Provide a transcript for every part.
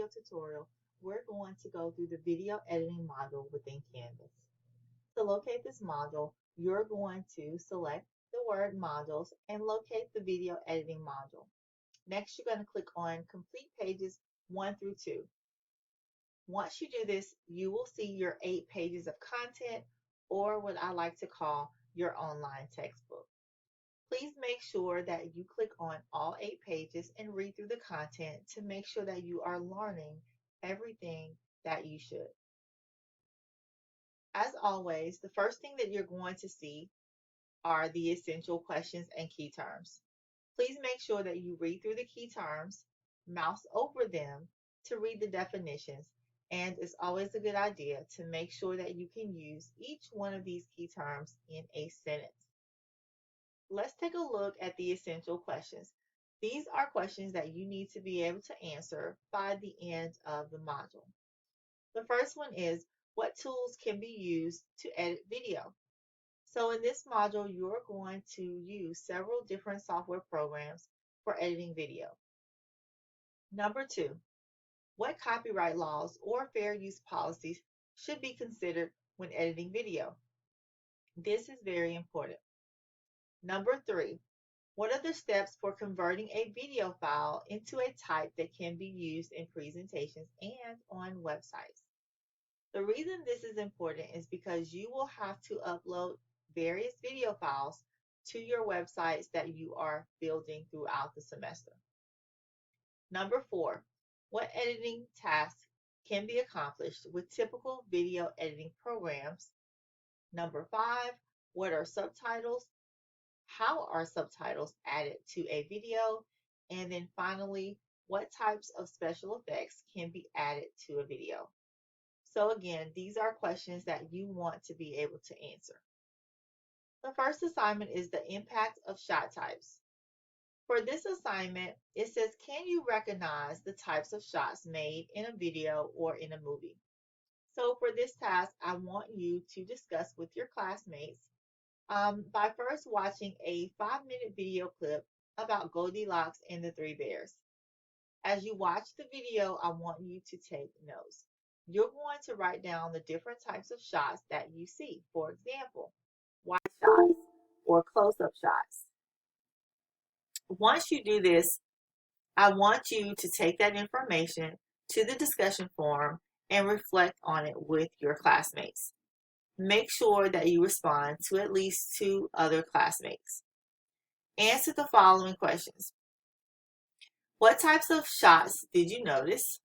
video tutorial, we're going to go through the video editing module within Canvas. To locate this module, you're going to select the word modules and locate the video editing module. Next, you're going to click on complete pages 1 through 2. Once you do this, you will see your 8 pages of content, or what I like to call your online textbook. Please make sure that you click on all 8 pages and read through the content to make sure that you are learning everything that you should. As always, the first thing that you're going to see are the essential questions and key terms. Please make sure that you read through the key terms, mouse over them to read the definitions, and it's always a good idea to make sure that you can use each one of these key terms in a sentence. Let's take a look at the essential questions. These are questions that you need to be able to answer by the end of the module. The first one is, what tools can be used to edit video? So in this module, you're going to use several different software programs for editing video. Number 2, what copyright laws or fair use policies should be considered when editing video? This is very important. Number 3, what are the steps for converting a video file into a type that can be used in presentations and on websites? The reason this is important is because you will have to upload various video files to your websites that you are building throughout the semester. Number 4, what editing tasks can be accomplished with typical video editing programs? Number 5, what are subtitles? How are subtitles added to a video? And then finally, what types of special effects can be added to a video? So again, these are questions that you want to be able to answer. The first assignment is the impact of shot types. For this assignment, it says, can you recognize the types of shots made in a video or in a movie? So for this task, I want you to discuss with your classmates by first watching a 5-minute video clip about Goldilocks and the Three Bears. As you watch the video, I want you to take notes. You're going to write down the different types of shots that you see. For example, wide shots or close-up shots. Once you do this, I want you to take that information to the discussion forum and reflect on it with your classmates. Make sure that you respond to at least 2 other classmates. Answer the following questions. What types of shots did you notice?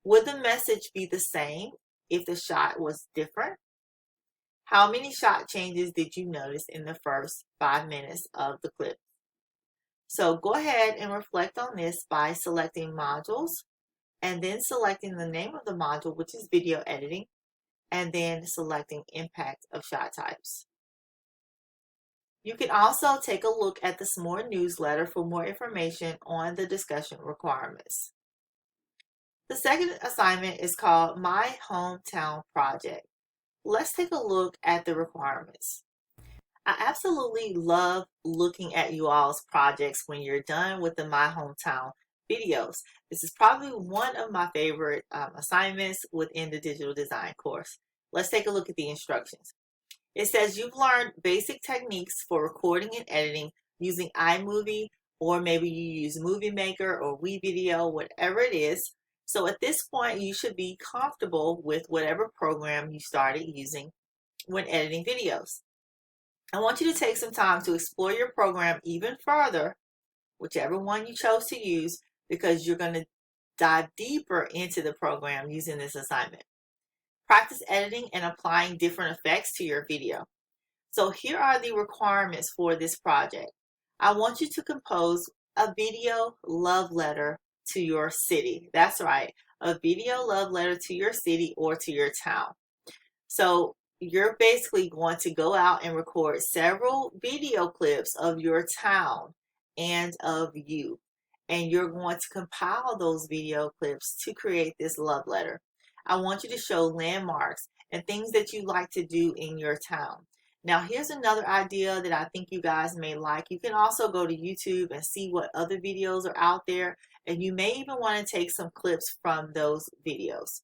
Would the message be the same if the shot was different? How many shot changes did you notice in the first 5 minutes of the clip? So go ahead and reflect on this by selecting modules and then selecting the name of the module, which is video editing, and then selecting impact of shot types. You can also take a look at the SMORE newsletter for more information on the discussion requirements. The second assignment is called My Hometown Project. Let's take a look at the requirements. I absolutely love looking at you all's projects when you're done with the My Hometown videos. This is probably one of my favorite assignments within the digital design course. Let's take a look at the instructions. It says you've learned basic techniques for recording and editing using iMovie, or maybe you use Movie Maker or WeVideo, whatever it is. So at this point, you should be comfortable with whatever program you started using when editing videos. I want you to take some time to explore your program even further, whichever one you chose to use, because you're going to dive deeper into the program using this assignment. Practice editing and applying different effects to your video. So here are the requirements for this project. I want you to compose a video love letter to your city. That's right, a video love letter to your city or to your town. So you're basically going to go out and record several video clips of your town and of you. And you're going to compile those video clips to create this love letter. I want you to show landmarks and things that you like to do in your town. Now, here's another idea that I think you guys may like. You can also go to YouTube and see what other videos are out there and you may even want to take some clips from those videos.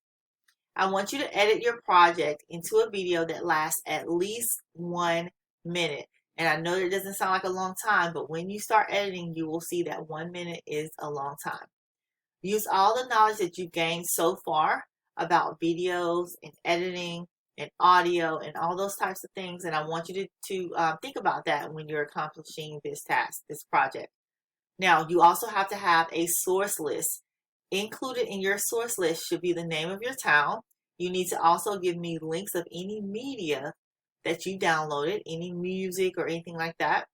I want you to edit your project into a video that lasts at least 1 minute. And I know that doesn't sound like a long time, but when you start editing, you will see that 1 minute is a long time. Use all the knowledge that you've gained so far about videos and editing and audio and all those types of things. And I want you to think about that when you're accomplishing this task, this project. Now, you also have to have a source list. Included in your source list should be the name of your town. You need to also give me links of any media that you downloaded, any music or anything like that.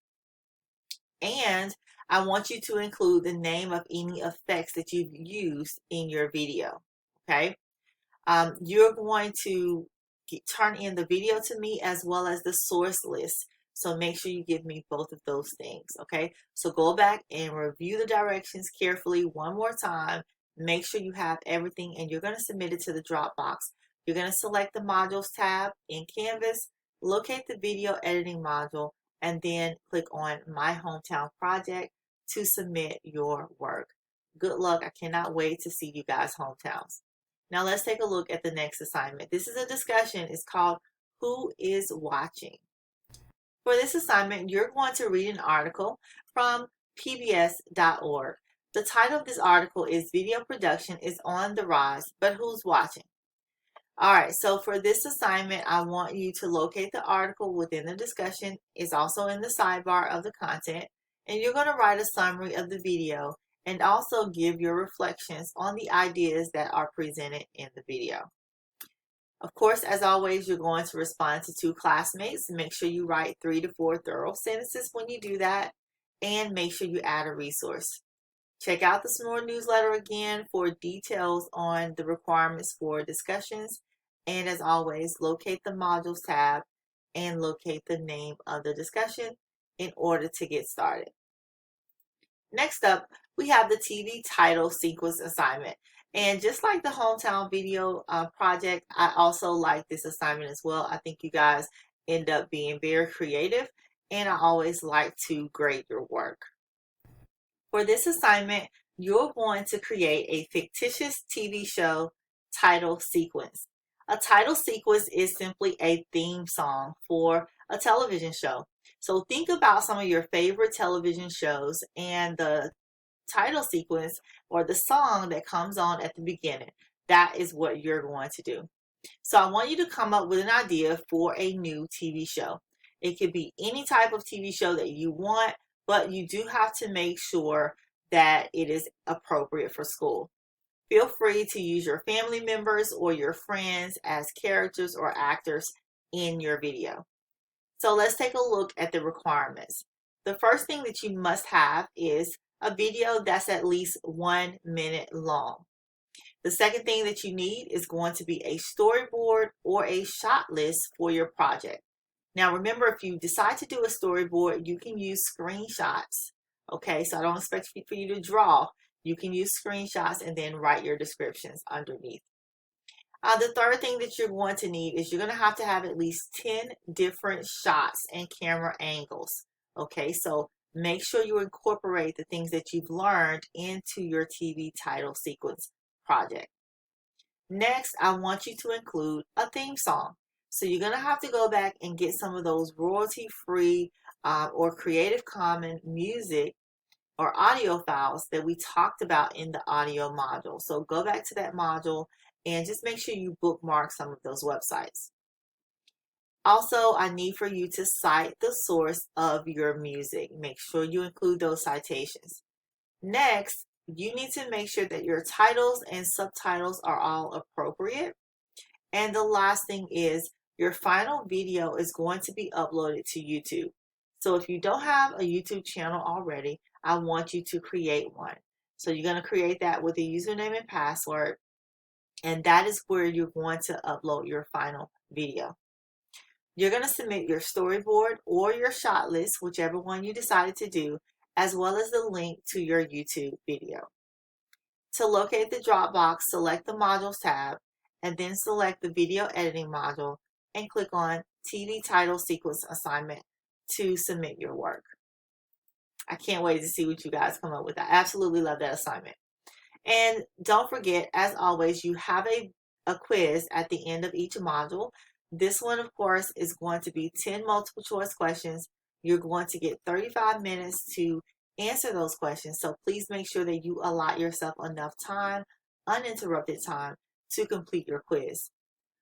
And I want you to include the name of any effects that you've used in your video, okay? You're going to turn in the video to me as well as the source list. So make sure you give me both of those things, okay? So go back and review the directions carefully one more time. Make sure you have everything, and you're going to submit it to the Dropbox. You're going to select the Modules tab in Canvas, locate the video editing module, and then click on My Hometown Project to submit your work. Good luck. I cannot wait to see you guys' hometowns. Now let's take a look at the next assignment. This is a discussion. It's called Who is Watching? For this assignment, you're going to read an article from pbs.org. The title of this article is Video Production is on the Rise, but Who's Watching? All right, so for this assignment, I want you to locate the article within the discussion. It's also in the sidebar of the content, and you're going to write a summary of the video and also give your reflections on the ideas that are presented in the video. Of course, as always, you're going to respond to 2 classmates. Make sure you write 3 to 4 thorough sentences when you do that, and make sure you add a resource. Check out the SMORE newsletter again for details on the requirements for discussions. And as always, locate the Modules tab and locate the name of the discussion in order to get started. Next up, we have the TV title sequence assignment. And just like the hometown video project, I also like this assignment as well. I think you guys end up being very creative, and I always like to grade your work. For this assignment, you're going to create a fictitious TV show title sequence. A title sequence is simply a theme song for a television show. So think about some of your favorite television shows and the title sequence or the song that comes on at the beginning. That is what you're going to do. So I want you to come up with an idea for a new TV show. It could be any type of TV show that you want, but you do have to make sure that it is appropriate for school. Feel free to use your family members or your friends as characters or actors in your video. So let's take a look at the requirements. The first thing that you must have is a video that's at least 1 minute long. The second thing that you need is going to be a storyboard or a shot list for your project. Now remember, if you decide to do a storyboard, you can use screenshots. Okay, so I don't expect for you to draw. You can use screenshots and then write your descriptions underneath. The third thing that you're going to need is you're going to have at least 10 different shots and camera angles. Okay, so make sure you incorporate the things that you've learned into your TV title sequence project. Next, I want you to include a theme song. So you're going to have to go back and get some of those royalty-free or Creative Commons music or audio files that we talked about in the audio module. So go back to that module and just make sure you bookmark some of those websites. Also, I need for you to cite the source of your music. Make sure you include those citations. Next, you need to make sure that your titles and subtitles are all appropriate. And the last thing is your final video is going to be uploaded to YouTube. So if you don't have a YouTube channel already, I want you to create one. So you're going to create that with a username and password. And that is where you're going to upload your final video. You're going to submit your storyboard or your shot list, whichever one you decided to do, as well as the link to your YouTube video. To locate the Dropbox, select the Modules tab, and then select the Video Editing module and click on TV Title Sequence Assignment to submit your work. I can't wait to see what you guys come up with. I absolutely love that assignment. And don't forget, as always, you have a quiz at the end of each module. This one, of course, is going to be 10 multiple choice questions. You're going to get 35 minutes to answer those questions. So please make sure that you allot yourself enough time, uninterrupted time, to complete your quiz.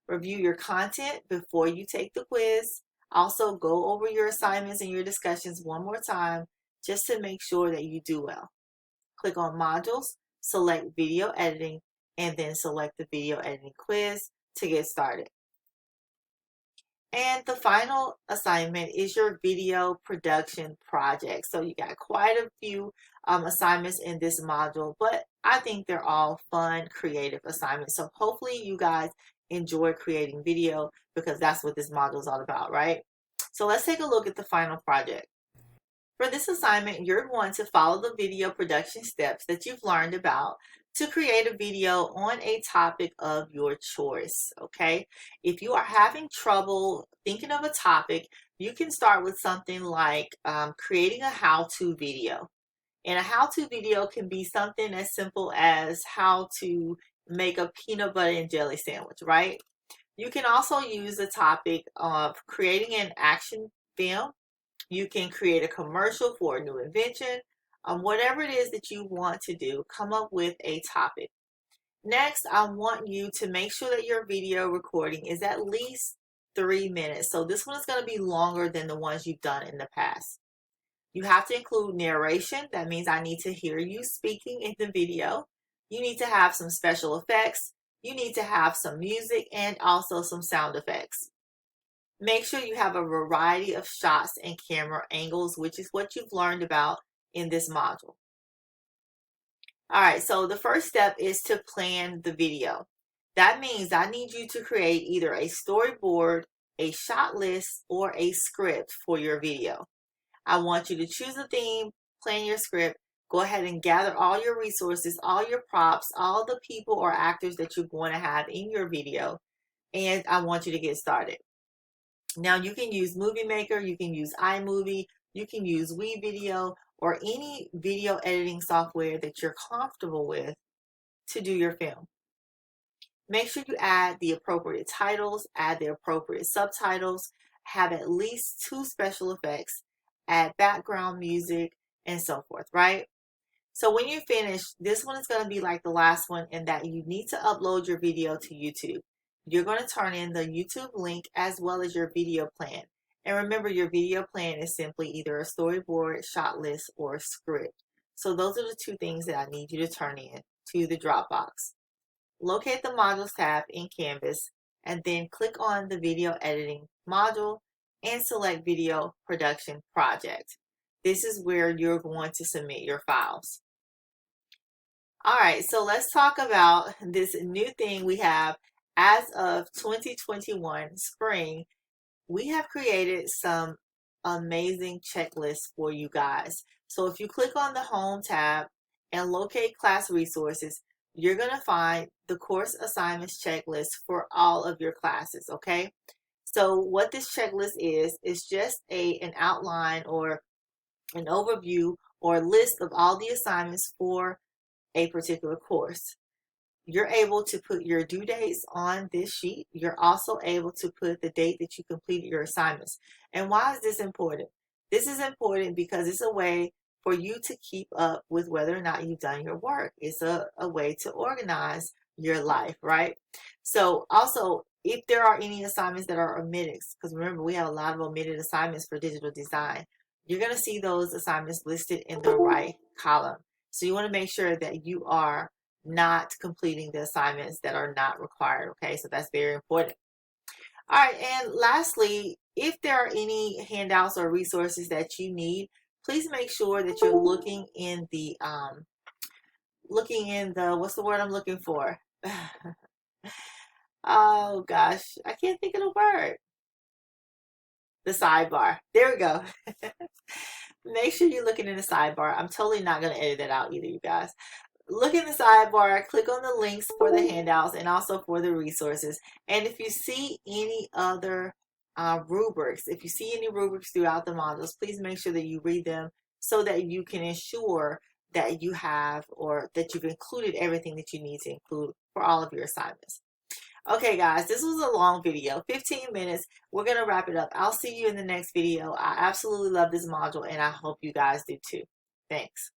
Review your content before you take the quiz. Also, go over your assignments and your discussions one more time just to make sure that you do well. Click on modules, select video editing, and then select the video editing quiz to get started. And the final assignment is your video production project. So you got quite a few assignments in this module, but I think they're all fun, creative assignments. So hopefully you guys enjoy creating video because that's what this module is all about, right? So let's take a look at the final project. For this assignment, you're going to follow the video production steps that you've learned about to create a video on a topic of your choice, okay? If you are having trouble thinking of a topic, you can start with something like creating a how-to video. And a how-to video can be something as simple as how to make a peanut butter and jelly sandwich, right? You can also use the topic of creating an action film. You can create a commercial for a new invention. Whatever it is that you want to do, come up with a topic. Next, I want you to make sure that your video recording is at least 3 minutes. So this one is going to be longer than the ones you've done in the past. You have to include narration. That means I need to hear you speaking in the video. You need to have some special effects. You need to have some music and also some sound effects. Make sure you have a variety of shots and camera angles, which is what you've learned about in this module. All right, so the first step is to plan the video. That means I need you to create either a storyboard, a shot list, or a script for your video. I want you to choose a theme, plan your script, go ahead and gather all your resources, all your props, all the people or actors that you're going to have in your video, and I want you to get started. Now you can use Movie Maker, you can use iMovie, you can use WeVideo, or any video editing software that you're comfortable with to do your film. Make sure you add the appropriate titles, add the appropriate subtitles, have at least 2 special effects, add background music, and so forth, right? So when you finish, this one is going to be like the last one in that you need to upload your video to YouTube. You're going to turn in the YouTube link as well as your video plan. And remember, your video plan is simply either a storyboard, shot list, or a script. So those are the 2 things that I need you to turn in to the Dropbox. Locate the Modules tab in Canvas and then click on the Video Editing module and select Video Production Project. This is where you're going to submit your files. All right, so let's talk about this new thing we have as of 2021 spring. We have created some amazing checklists for you guys. So if you click on the Home tab and locate Class Resources, you're going to find the course assignments checklist for all of your classes, okay? So what this checklist is just an outline or an overview or list of all the assignments for a particular course. You're able to put your due dates on this sheet. You're also able to put the date that you completed your assignments. And why is this important? This is important because it's a way for you to keep up with whether or not you've done your work. It's a way to organize your life, right? So also, if there are any assignments that are omitted, because remember, we have a lot of omitted assignments for digital design, you're going to see those assignments listed in the right column. So you want to make sure that you are not completing the assignments that are not required, okay? So that's very important. All right, and lastly, if there are any handouts or resources that you need, please make sure that you're looking in the, what's the word I'm looking for? Oh gosh, I can't think of the word. The sidebar. There we go. Make sure you're looking in the sidebar. I'm totally not going to edit that out either, you guys. Look in the sidebar, click on the links for the handouts and also for the resources. And if you see any other rubrics, if you see any rubrics throughout the modules, please make sure that you read them so that you can ensure that you have, or that you've included everything that you need to include for all of your assignments. Okay, guys, this was a long video, 15 minutes. We're going to wrap it up. I'll see you in the next video. I absolutely love this module, and I hope you guys do too. Thanks.